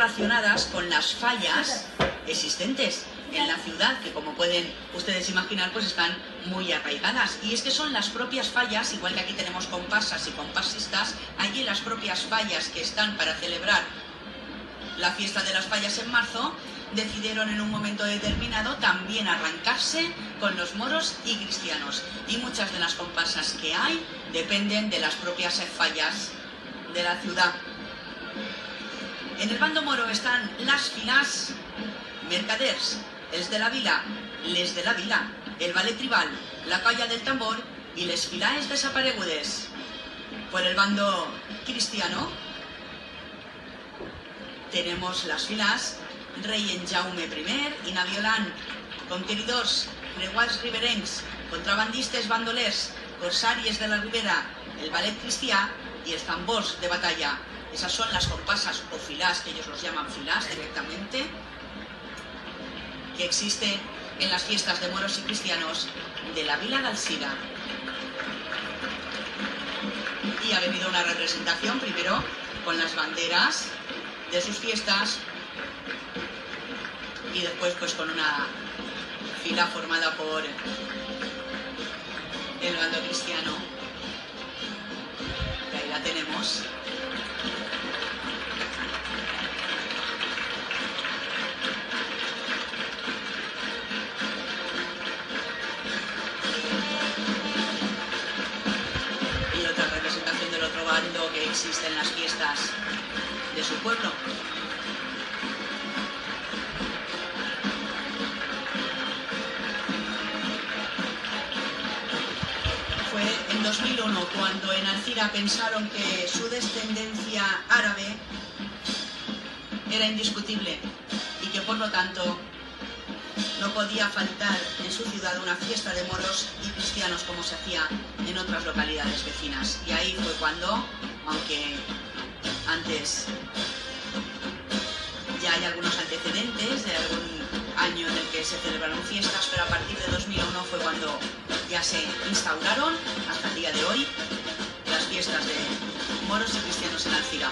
relacionadas con las fallas existentes en la ciudad, que como pueden ustedes imaginar, pues están muy arraigadas. Y es que son las propias fallas, igual que aquí tenemos comparsas y comparsistas, allí las propias fallas que están para celebrar la fiesta de las fallas en marzo, decidieron en un momento determinado también arrancarse con los moros y cristianos. Y muchas de las comparsas que hay dependen de las propias fallas de la ciudad. En el bando moro están las filás, mercaders, els de la vila, les de la vila, el ballet tribal, la colla del tambor y les filaes desaparegudes. Por el bando cristiano tenemos las filás rei en Jaume I i Naviolant, conqueridors, creuats riberencs, contrabandistes bandolers, corsàries de la Ribera, el ballet cristià y els tambors de batalla. Esas son las comparsas o filás, que ellos los llaman filás directamente, que existen en las fiestas de moros y cristianos de la Vila d'Alzira. Y ha venido una representación primero con las banderas de sus fiestas y después pues con una fila formada por el bando cristiano, que ahí la tenemos. Y otra representación del otro bando que existe en las fiestas de su pueblo. Fue en 2001 cuando en Alzira pensaron que su descendencia árabe era indiscutible y que por lo tanto no podía faltar en su ciudad una fiesta de moros y cristianos como se hacía en otras localidades vecinas. Y ahí fue cuando, aunque antes ya hay algunos antecedentes de algún año en el que se celebraron fiestas, pero a partir de 2001 fue cuando ya se instauraron, hasta el día de hoy, las fiestas de moros y cristianos en Alzira.